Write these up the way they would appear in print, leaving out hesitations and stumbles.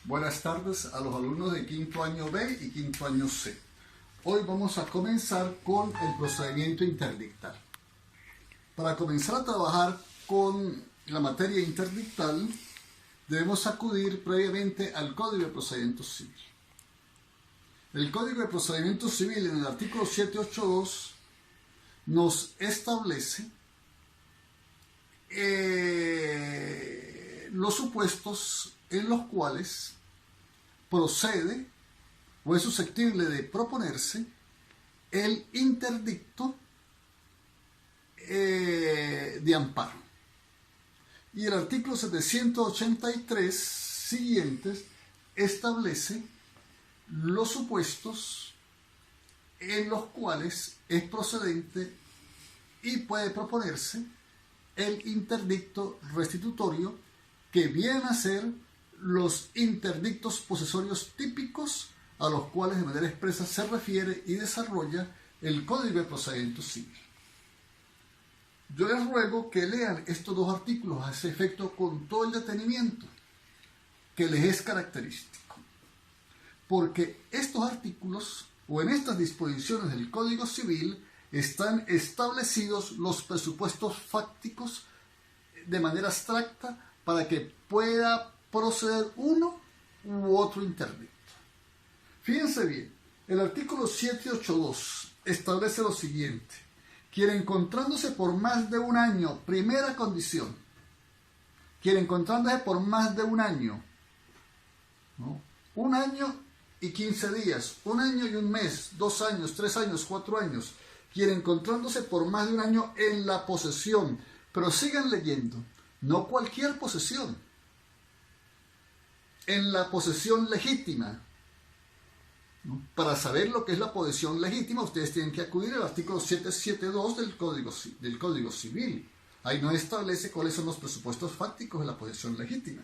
Buenas tardes a los alumnos de quinto año B y quinto año C. Hoy vamos a comenzar con el procedimiento interdictal. Para comenzar a trabajar con la materia interdictal, debemos acudir previamente al Código de Procedimiento Civil. El Código de Procedimiento Civil, en el artículo 782, nos establece los supuestos en los cuales procede o es susceptible de proponerse el interdicto de amparo. Y el artículo 783 siguientes establece los supuestos en los cuales es procedente y puede proponerse el interdicto restitutorio, que vienen a ser los interdictos posesorios típicos a los cuales de manera expresa se refiere y desarrolla el Código de Procedimiento Civil. Yo les ruego que lean estos dos artículos a ese efecto con todo el detenimiento que les es característico, porque estos artículos o en estas disposiciones del Código Civil están establecidos los presupuestos fácticos de manera abstracta para que pueda proceder uno u otro interdicto. Fíjense bien, el artículo 782 establece lo siguiente: quien encontrándose por más de un año, primera condición, quien encontrándose por más de un año, ¿no? Un año y 15 días, un año y un mes, 2 años, 3 años, 4 años, quien encontrándose por más de un año en la posesión, pero sigan leyendo, no cualquier posesión, en la posesión legítima. ¿No? Para saber lo que es la posesión legítima, ustedes tienen que acudir al artículo 772 del Código Civil. Ahí no establece cuáles son los presupuestos fácticos de la posesión legítima,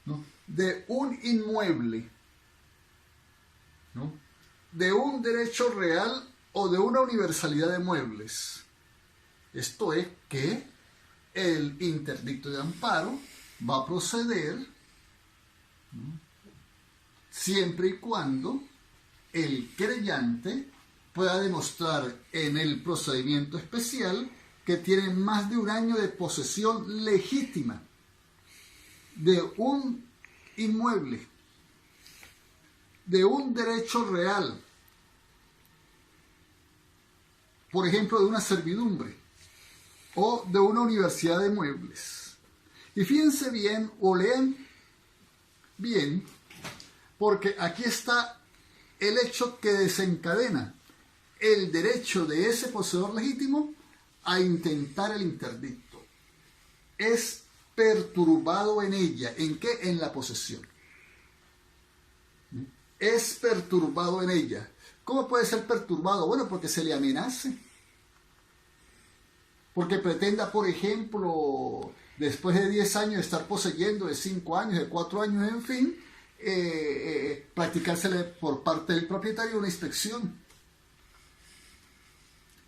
¿no? De un inmueble, ¿no? De un derecho real o de una universalidad de muebles. Esto es que el interdicto de amparo va a proceder, ¿no? Siempre y cuando el querellante pueda demostrar en el procedimiento especial que tiene más de un año de posesión legítima de un inmueble, de un derecho real, por ejemplo, de una servidumbre o de una universidad de muebles. Y fíjense bien o lean bien, porque aquí está el hecho que desencadena el derecho de ese poseedor legítimo a intentar el interdicto. Es perturbado en ella. ¿En qué? En la posesión. Es perturbado en ella. ¿Cómo puede ser perturbado? Bueno, porque se le amenace. Porque pretenda, por ejemplo, después de 10 años estar poseyendo, de 5 años, de 4 años, en fin, practicársele por parte del propietario una inspección.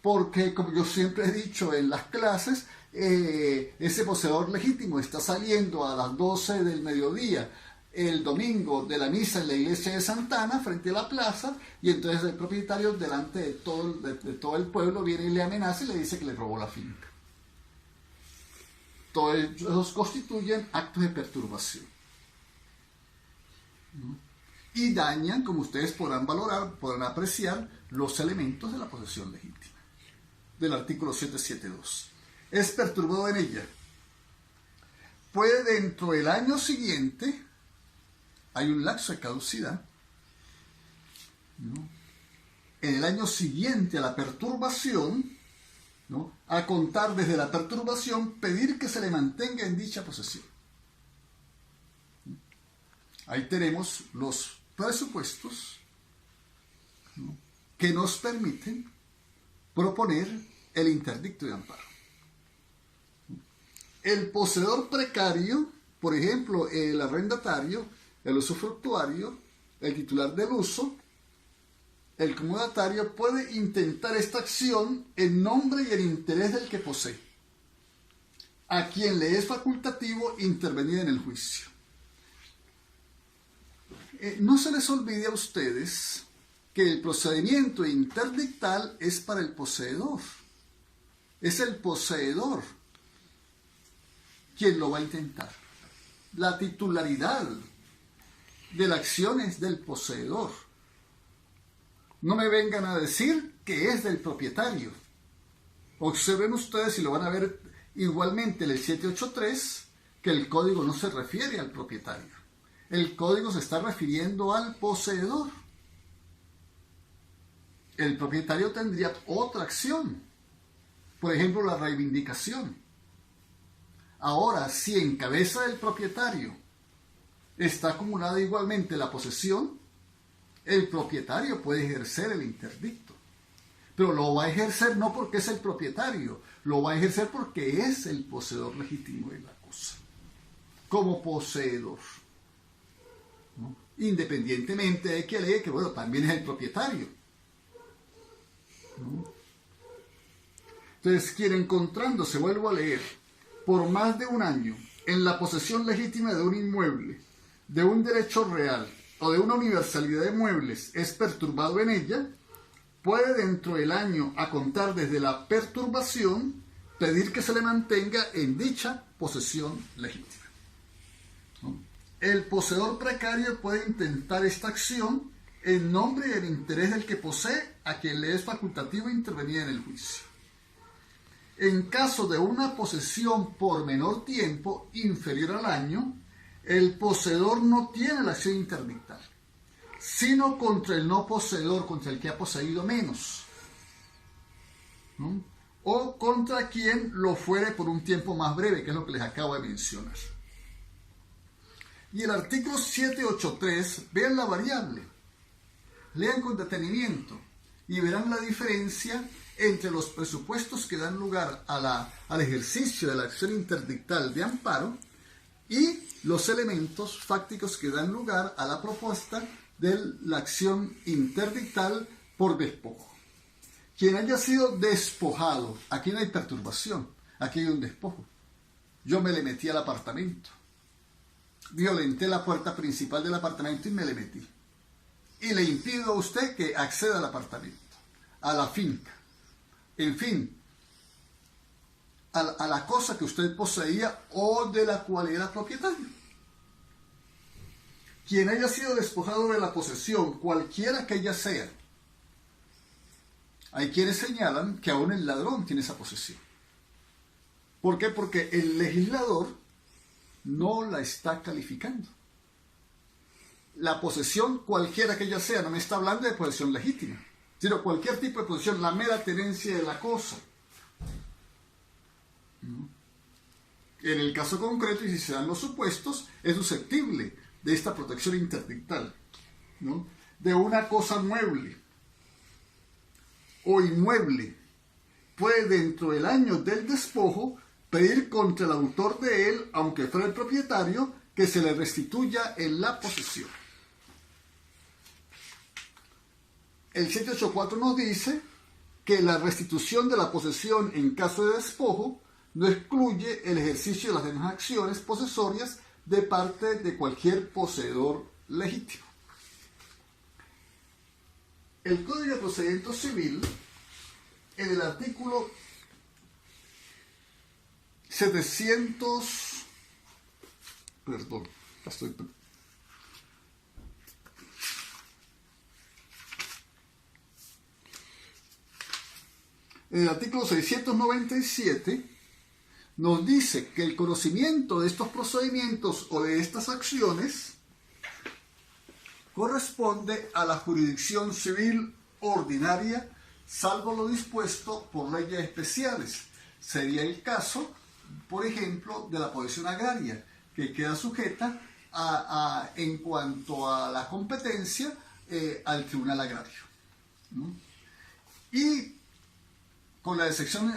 Porque, como yo siempre he dicho en las clases, ese poseedor legítimo está saliendo a las 12 del mediodía el domingo de la misa en la iglesia de Santa Ana frente a la plaza, y entonces el propietario delante de todo el pueblo viene y le amenaza y le dice que le robó la finca. Todos ellos constituyen actos de perturbación, ¿no? Y dañan, como ustedes podrán valorar, podrán apreciar, los elementos de la posesión legítima del artículo 772. Es perturbado en ella. Puede dentro del año siguiente, hay un lapso de caducidad, ¿no? En el año siguiente a la perturbación, ¿no? A contar desde la perturbación, pedir que se le mantenga en dicha posesión. Ahí tenemos los presupuestos, ¿no? Que nos permiten proponer el interdicto de amparo. El poseedor precario, por ejemplo, el arrendatario, el usufructuario, el titular del uso, el comodatario, puede intentar esta acción en nombre y en interés del que posee, a quien le es facultativo intervenir en el juicio. No se les olvide a ustedes que el procedimiento interdictal es para el poseedor. Es el poseedor quien lo va a intentar. La titularidad de la acción es del poseedor. No me vengan a decir que es del propietario. Observen ustedes, y lo van a ver igualmente en el 783, que el código no se refiere al propietario. El código se está refiriendo al poseedor. El propietario tendría otra acción. Por ejemplo, la reivindicación. Ahora, si en cabeza del propietario está acumulada igualmente la posesión, el propietario puede ejercer el interdicto. Pero lo va a ejercer no porque es el propietario, lo va a ejercer porque es el poseedor legítimo de la cosa. Como poseedor. ¿No? Independientemente de que alegue que, bueno, también es el propietario. ¿No? Entonces, quien encontrándose, vuelvo a leer, por más de un año en la posesión legítima de un inmueble, de un derecho real o de una universalidad de muebles es perturbado en ella, puede dentro del año a contar desde la perturbación pedir que se le mantenga en dicha posesión legítima. ¿No? El poseedor precario puede intentar esta acción en nombre y en interés del que posee a quien le es facultativo intervenir en el juicio. En caso de una posesión por menor tiempo, inferior al año, el poseedor no tiene la acción interdictal, sino contra el no poseedor, contra el que ha poseído menos, ¿no? O contra quien lo fuere por un tiempo más breve, que es lo que les acabo de mencionar. Y el artículo 783, vean la variable, lean con detenimiento y verán la diferencia entre los presupuestos que dan lugar al ejercicio de la acción interdictal de amparo y los elementos fácticos que dan lugar a la propuesta de la acción interdictal por despojo. Quien haya sido despojado, aquí no hay perturbación, aquí hay un despojo. Yo me le metí al apartamento, violenté la puerta principal del apartamento y me le metí. Y le impido a usted que acceda al apartamento, a la finca, en fin, a la cosa que usted poseía o de la cual era propietario. Quien haya sido despojado de la posesión, cualquiera que ella sea, hay quienes señalan que aún el ladrón tiene esa posesión. ¿Por qué? Porque el legislador no la está calificando. La posesión, cualquiera que ella sea, no me está hablando de posesión legítima, sino cualquier tipo de posesión, la mera tenencia de la cosa. En el caso concreto, y si se dan los supuestos, es susceptible de esta protección interdictal, ¿no? De una cosa mueble o inmueble, puede dentro del año del despojo pedir contra el autor de él, aunque fuera el propietario, que se le restituya en la posesión. El 784 nos dice que la restitución de la posesión en caso de despojo no excluye el ejercicio de las demás acciones posesorias de parte de cualquier poseedor legítimo. El Código de Procedimiento Civil, en el artículo 700, en el artículo 697 nos dice que el conocimiento de estos procedimientos o de estas acciones corresponde a la jurisdicción civil ordinaria, salvo lo dispuesto por leyes especiales. Sería el caso, por ejemplo, de la posesión agraria, que queda sujeta en cuanto a la competencia al tribunal agrario, ¿no? Y con la excepción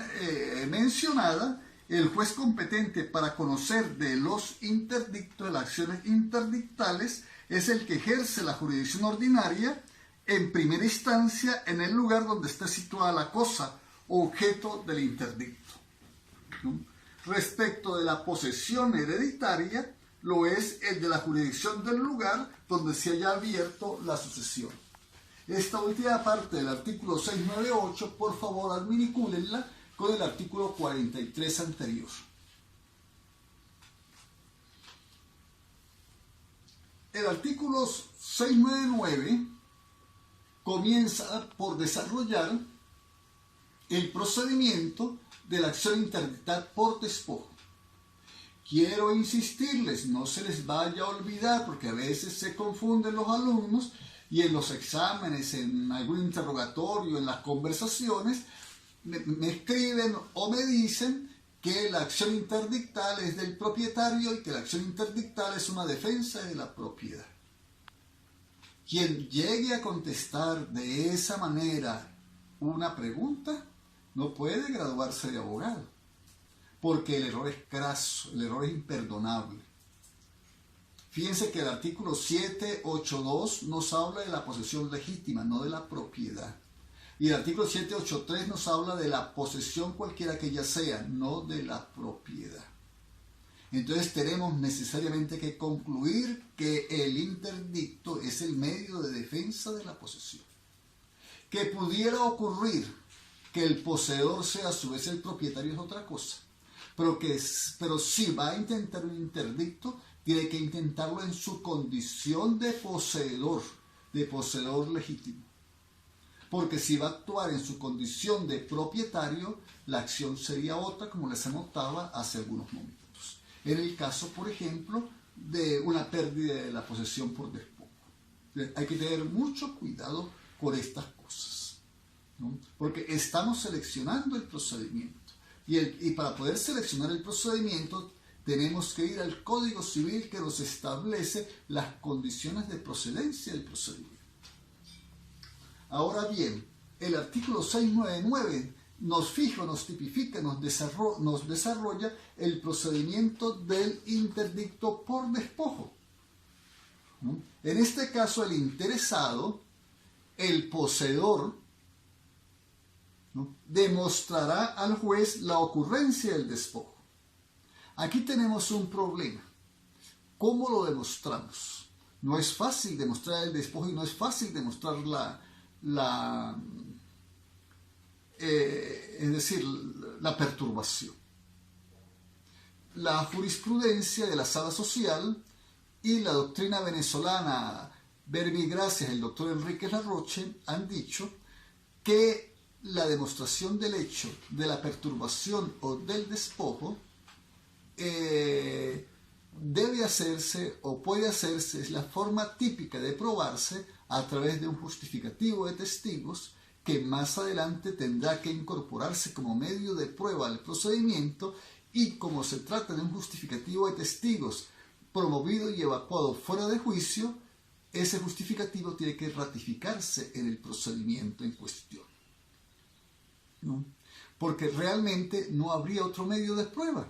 mencionada, el juez competente para conocer de los interdictos, de las acciones interdictales, es el que ejerce la jurisdicción ordinaria en primera instancia en el lugar donde está situada la cosa o objeto del interdicto, ¿no? Respecto de la posesión hereditaria, lo es el de la jurisdicción del lugar donde se haya abierto la sucesión. Esta última parte del artículo 698, por favor, adminicúlenla con el artículo 43 anterior. El artículo 699 comienza por desarrollar el procedimiento de la acción interdictal por despojo. Quiero insistirles, no se les vaya a olvidar, porque a veces se confunden los alumnos y en los exámenes, en algún interrogatorio, en las conversaciones, me escriben o me dicen que la acción interdictal es del propietario y que la acción interdictal es una defensa de la propiedad. Quien llegue a contestar de esa manera una pregunta no puede graduarse de abogado, porque el error es craso, el error es imperdonable. Fíjense que el artículo 782 nos habla de la posesión legítima, no de la propiedad. Y el artículo 783 nos habla de la posesión cualquiera que ella sea, no de la propiedad. Entonces tenemos necesariamente que concluir que el interdicto es el medio de defensa de la posesión. Que pudiera ocurrir que el poseedor sea a su vez el propietario es otra cosa. Pero si va a intentar un interdicto, tiene que intentarlo en su condición de poseedor legítimo. Porque si va a actuar en su condición de propietario, la acción sería otra, como les anotaba hace algunos momentos. En el caso, por ejemplo, de una pérdida de la posesión por despojo. Hay que tener mucho cuidado con estas cosas, ¿no? Porque estamos seleccionando el procedimiento. Y para poder seleccionar el procedimiento, tenemos que ir al Código Civil que nos establece las condiciones de procedencia del procedimiento. Ahora bien, el artículo 699 nos fija, nos tipifica, nos desarrolla el procedimiento del interdicto por despojo. ¿No? En este caso, el interesado, el poseedor, ¿no?, demostrará al juez la ocurrencia del despojo. Aquí tenemos un problema. ¿Cómo lo demostramos? No es fácil demostrar el despojo y no es fácil demostrar la perturbación. La jurisprudencia de la sala social y la doctrina venezolana Verbigracias, el doctor Enrique Larroche, han dicho que la demostración del hecho de la perturbación o del despojo debe hacerse o puede hacerse, es la forma típica de probarse a través de un justificativo de testigos que más adelante tendrá que incorporarse como medio de prueba al procedimiento, y como se trata de un justificativo de testigos promovido y evacuado fuera de juicio, ese justificativo tiene que ratificarse en el procedimiento en cuestión, ¿no? Porque realmente no habría otro medio de prueba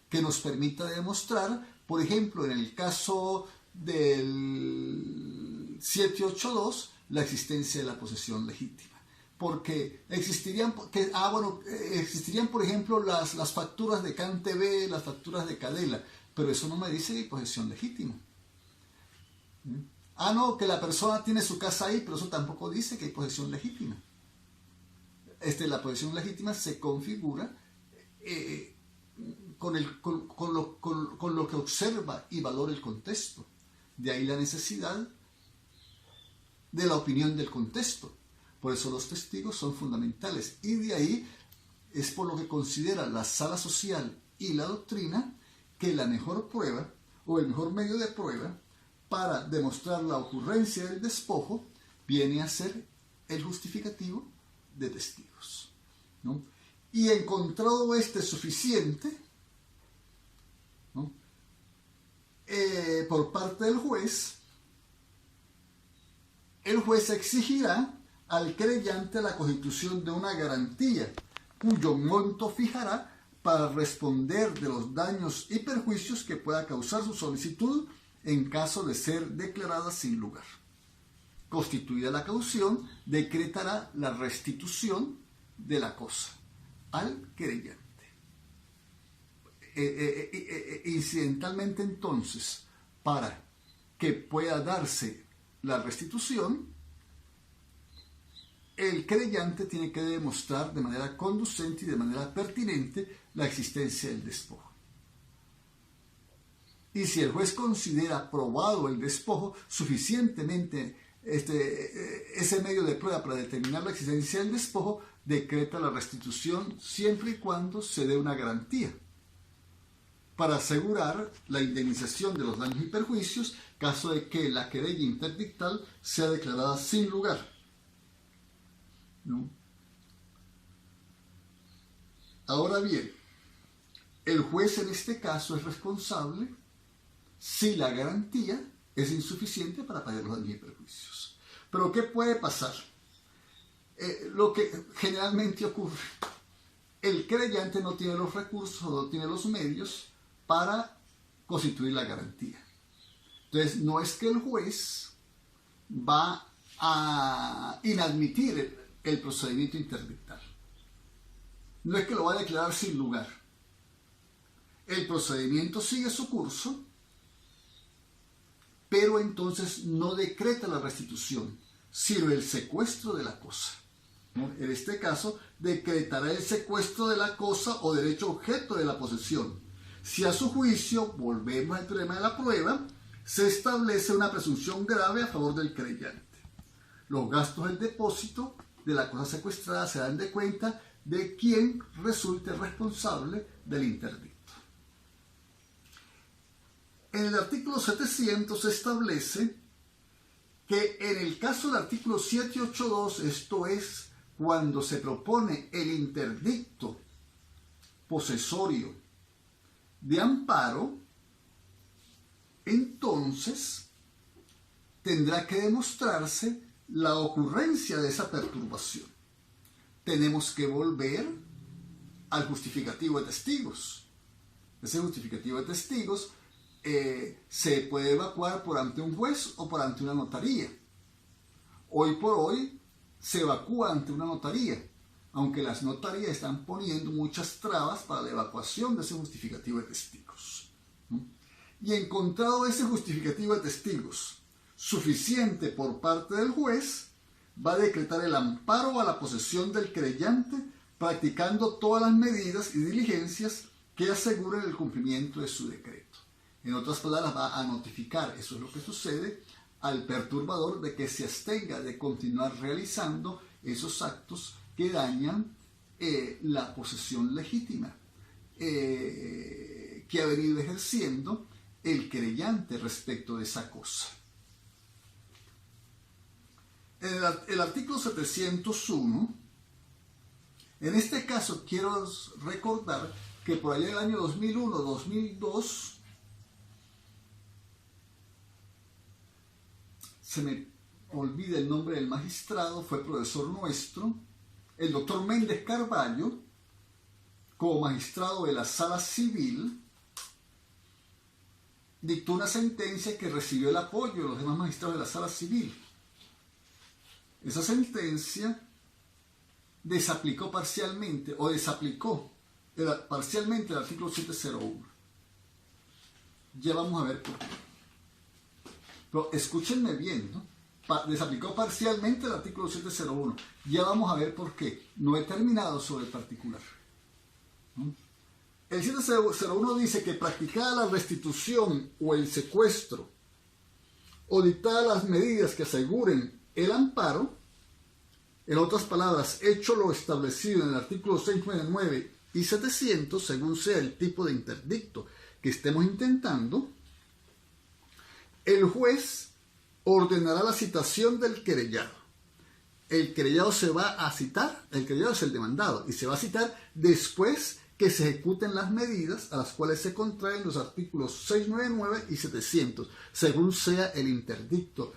que nos permita demostrar, por ejemplo, en el caso del 782, la existencia de la posesión legítima. Porque existirían, por ejemplo, las facturas de CanTV, las facturas de Cadela, pero eso no me dice que hay posesión legítima. No, que la persona tiene su casa ahí, pero eso tampoco dice que hay posesión legítima. La posesión legítima se configura con lo que observa y valora el contexto. De ahí la necesidad de la opinión del contexto. Por eso los testigos son fundamentales. Y de ahí es por lo que considera la sala social y la doctrina que la mejor prueba o el mejor medio de prueba para demostrar la ocurrencia del despojo viene a ser el justificativo de testigos, ¿no? Y encontrado suficiente, ¿no?, por parte del juez, el juez exigirá al querellante la constitución de una garantía, cuyo monto fijará para responder de los daños y perjuicios que pueda causar su solicitud en caso de ser declarada sin lugar. Constituida la caución, decretará la restitución de la cosa al querellante. incidentalmente entonces, para que pueda darse la restitución, el creyente tiene que demostrar de manera conducente y de manera pertinente la existencia del despojo. Y si el juez considera probado el despojo suficientemente ese medio de prueba para determinar la existencia del despojo, decreta la restitución siempre y cuando se dé una garantía para asegurar la indemnización de los daños y perjuicios caso de que la querella interdictal sea declarada sin lugar, ¿no? Ahora bien, el juez en este caso es responsable si la garantía es insuficiente para pagar los daños y perjuicios. Pero ¿qué puede pasar? Lo que generalmente ocurre, el creyente no tiene los recursos o no tiene los medios para constituir la garantía. Entonces, no es que el juez va a inadmitir el procedimiento interdictal. No es que lo va a declarar sin lugar. El procedimiento sigue su curso, pero entonces no decreta la restitución, sino el secuestro de la cosa, ¿no? En este caso, decretará el secuestro de la cosa o derecho objeto de la posesión. Si a su juicio, volvemos al problema de la prueba, se establece una presunción grave a favor del creyente. Los gastos del depósito de la cosa secuestrada se dan de cuenta de quien resulte responsable del interdicto. En el artículo 700 se establece que en el caso del artículo 782, esto es, cuando se propone el interdicto posesorio de amparo, entonces tendrá que demostrarse la ocurrencia de esa perturbación. Tenemos que volver al justificativo de testigos. Ese justificativo de testigos se puede evacuar por ante un juez o por ante una notaría. Hoy por hoy se evacúa ante una notaría, aunque las notarías están poniendo muchas trabas para la evacuación de ese justificativo de testigos, ¿no? Y encontrado ese justificativo de testigos suficiente por parte del juez, va a decretar el amparo a la posesión del creyente, practicando todas las medidas y diligencias que aseguren el cumplimiento de su decreto. En otras palabras, va a notificar, eso es lo que sucede, al perturbador de que se abstenga de continuar realizando esos actos que dañan la posesión legítima que ha venido ejerciendo el creyente respecto de esa cosa. El artículo 701, en este caso quiero recordar que por allá en el año 2001-2002, se me olvida el nombre del magistrado, fue profesor nuestro, el doctor Méndez Carballo, como magistrado de la Sala Civil, dictó una sentencia que recibió el apoyo de los demás magistrados de la Sala Civil. Esa sentencia desaplicó parcialmente parcialmente el artículo 701. Ya vamos a ver por qué. Pero escúchenme bien, ¿no? Desaplicó parcialmente el artículo 701. Ya vamos a ver por qué. No he terminado sobre el particular, ¿no? El 701 dice que practicada la restitución o el secuestro o dictadas las medidas que aseguren el amparo, en otras palabras, hecho lo establecido en el artículo 699 y 700, según sea el tipo de interdicto que estemos intentando, el juez ordenará la citación del querellado. El querellado se va a citar, el querellado es el demandado, y se va a citar después que se ejecuten las medidas a las cuales se contraen los artículos 699 y 700, según sea el interdicto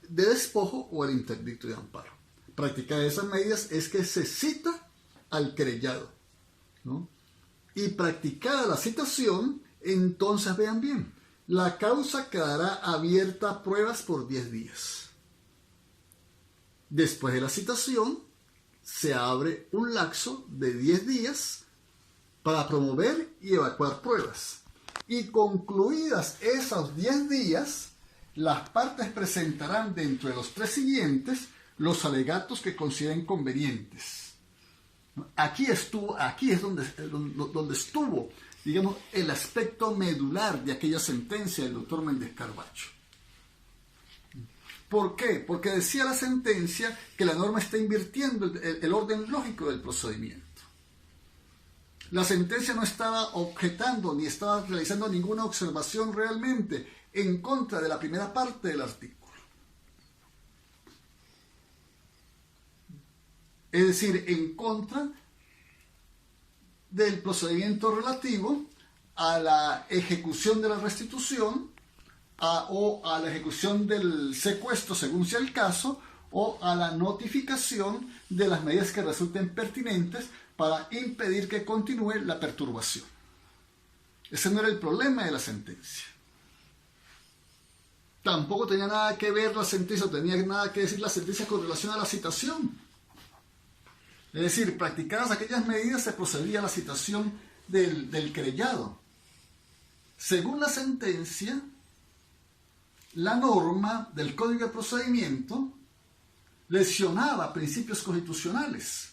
de despojo o el interdicto de amparo. Practicar esas medidas es que se cita al querellado, ¿no? Y practicada la citación, entonces vean bien, la causa quedará abierta a pruebas por 10 días. Después de la citación, se abre un lapso de 10 días para promover y evacuar pruebas. Y concluidas esos 10 días, las partes presentarán dentro de los 3 siguientes los alegatos que consideren convenientes. Aquí es donde estuvo, digamos, el aspecto medular de aquella sentencia del doctor Méndez Carbacho. ¿Por qué? Porque decía la sentencia que la norma está invirtiendo el orden lógico del procedimiento. La sentencia no estaba objetando ni estaba realizando ninguna observación realmente en contra de la primera parte del artículo. Es decir, en contra del procedimiento relativo a la ejecución de la restitución o a la ejecución del secuestro, según sea el caso, o a la notificación de las medidas que resulten pertinentes para impedir que continúe la perturbación. Ese no era el problema de la sentencia. Tampoco tenía nada que ver la sentencia, o tenía nada que decir la sentencia con relación a la citación. Es decir, practicadas aquellas medidas, se procedía a la citación del querellado. Según la sentencia, la norma del Código de Procedimiento lesionaba principios constitucionales,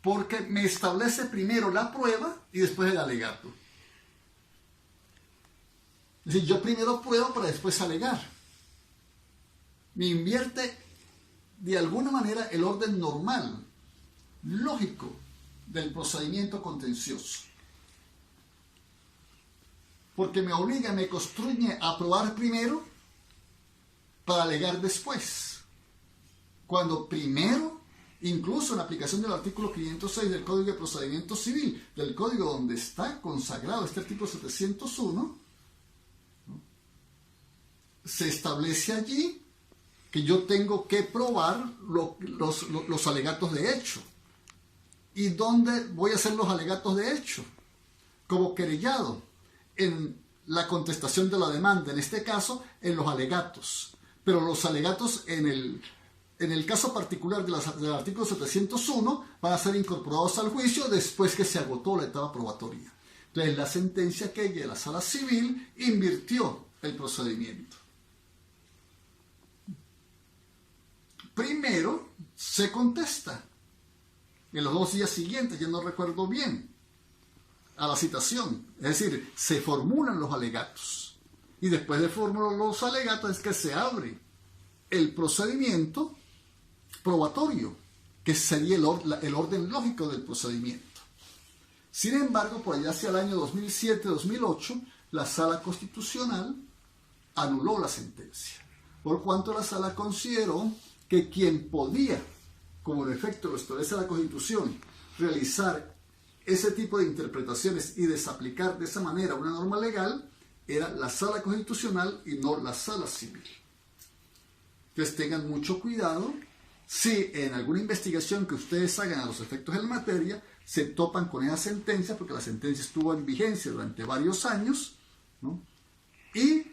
porque me establece primero la prueba y después el alegato. Es decir, yo primero pruebo para después alegar. Me invierte de alguna manera el orden normal, lógico, del procedimiento contencioso. Porque me obliga, me constriñe a probar primero para alegar después. Cuando primero, incluso en aplicación del artículo 506 del Código de Procedimiento Civil, del Código donde está consagrado este artículo 701, ¿no?, se establece allí que yo tengo que probar los alegatos de hecho. ¿Y dónde voy a hacer los alegatos de hecho? Como querellado, en la contestación de la demanda, en este caso, en los alegatos. Pero los alegatos en el caso particular del artículo 701 van a ser incorporados al juicio después que se agotó la etapa probatoria. Entonces, la sentencia que de la Sala Civil invirtió el procedimiento. Primero se contesta, en los 2 días siguientes, ya no recuerdo bien, a la citación. Es decir, se formulan los alegatos. Y después de formular los alegatos es que se abre el procedimiento probatorio, que sería el orden lógico del procedimiento. Sin embargo, por allá hacia el año 2007-2008, la Sala Constitucional anuló la sentencia, por cuanto la Sala consideró que quien podía, como en efecto lo establece la Constitución, realizar ese tipo de interpretaciones y desaplicar de esa manera una norma legal, era la Sala Constitucional y no la Sala Civil. Entonces tengan mucho cuidado si en alguna investigación que ustedes hagan a los efectos de la materia se topan con esa sentencia, porque la sentencia estuvo en vigencia durante varios años, ¿no?, y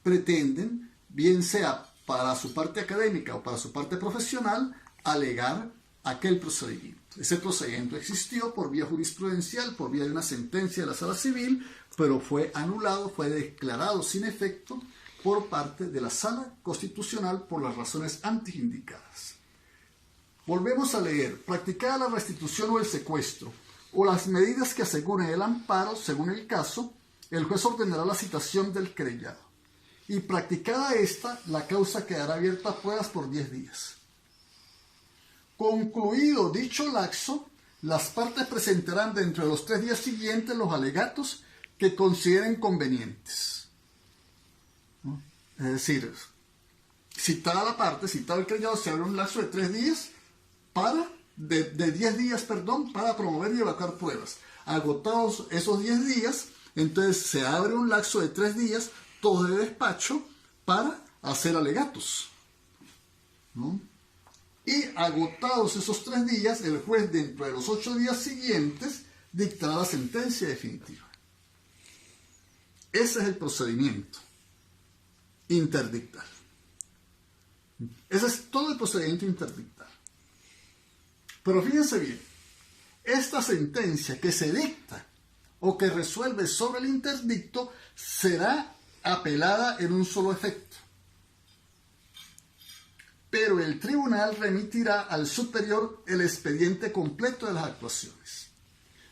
pretenden, bien sea para su parte académica o para su parte profesional, alegar aquel procedimiento. Ese procedimiento existió por vía jurisprudencial, por vía de una sentencia de la Sala Civil, pero fue anulado, fue declarado sin efecto por parte de la Sala Constitucional por las razones antes indicadas. Volvemos a leer: practicada la restitución o el secuestro, o las medidas que aseguren el amparo, según el caso, el juez ordenará la citación del querellado. Y practicada esta, la causa quedará abierta a pruebas por 10 días. Concluido dicho lapso, las partes presentarán dentro de los 3 días siguientes los alegatos que consideren convenientes. ¿No? Es decir, citada la parte, citado el querellado, se abre un lapso de 3 días de 10 días, para promover y evacuar pruebas. Agotados esos 10 días, entonces se abre un lapso de 3 días, todo de despacho, para hacer alegatos, ¿no? Y agotados esos 3 días, el juez dentro de los 8 días siguientes dictará la sentencia definitiva. Ese es el procedimiento interdictal. Ese es todo el procedimiento interdictal. Pero fíjense bien, esta sentencia que se dicta o que resuelve sobre el interdicto será apelada en un solo efecto. Pero el tribunal remitirá al superior el expediente completo de las actuaciones.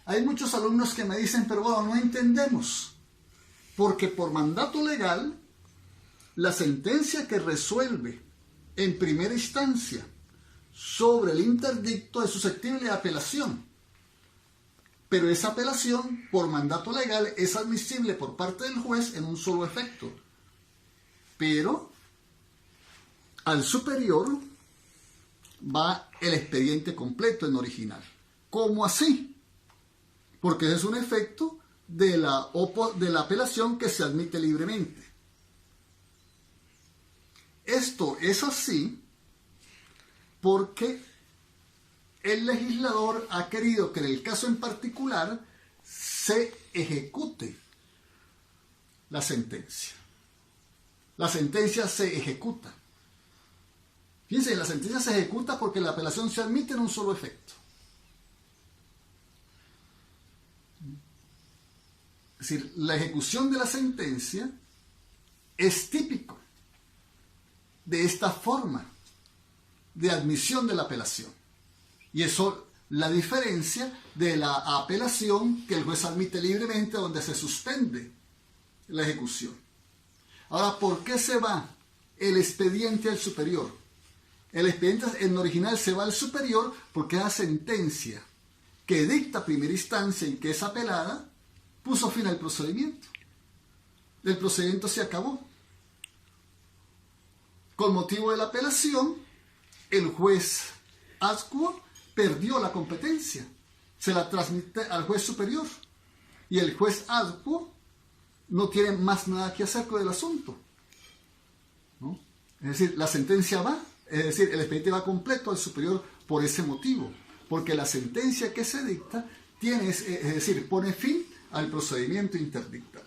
Hay muchos alumnos que me dicen, pero bueno, no entendemos, porque por mandato legal, la sentencia que resuelve en primera instancia sobre el interdicto es susceptible de apelación. Pero esa apelación, por mandato legal, es admisible por parte del juez en un solo efecto. Pero al superior va el expediente completo en original. ¿Cómo así? Porque ese es un efecto de la apelación que se admite libremente. Esto es así porque el legislador ha querido que en el caso en particular se ejecute la sentencia. La sentencia se ejecuta. Fíjense, la sentencia se ejecuta porque la apelación se admite en un solo efecto. Es decir, la ejecución de la sentencia es típico de esta forma de admisión de la apelación. Y eso la diferencia de la apelación que el juez admite libremente, donde se suspende la ejecución. Ahora, ¿por qué se va el expediente al superior? El expediente en original se va al superior porque la sentencia que dicta primera instancia y que es apelada puso fin al procedimiento. El procedimiento se acabó. Con motivo de la apelación, el juez ad quo perdió la competencia. Se la transmite al juez superior. Y el juez ad quo no tiene más nada que hacer con el asunto, ¿no? Es decir, la sentencia va, es decir, el expediente va completo al superior por ese motivo. Porque la sentencia que se dicta tiene, es decir, pone fin al procedimiento interdictado.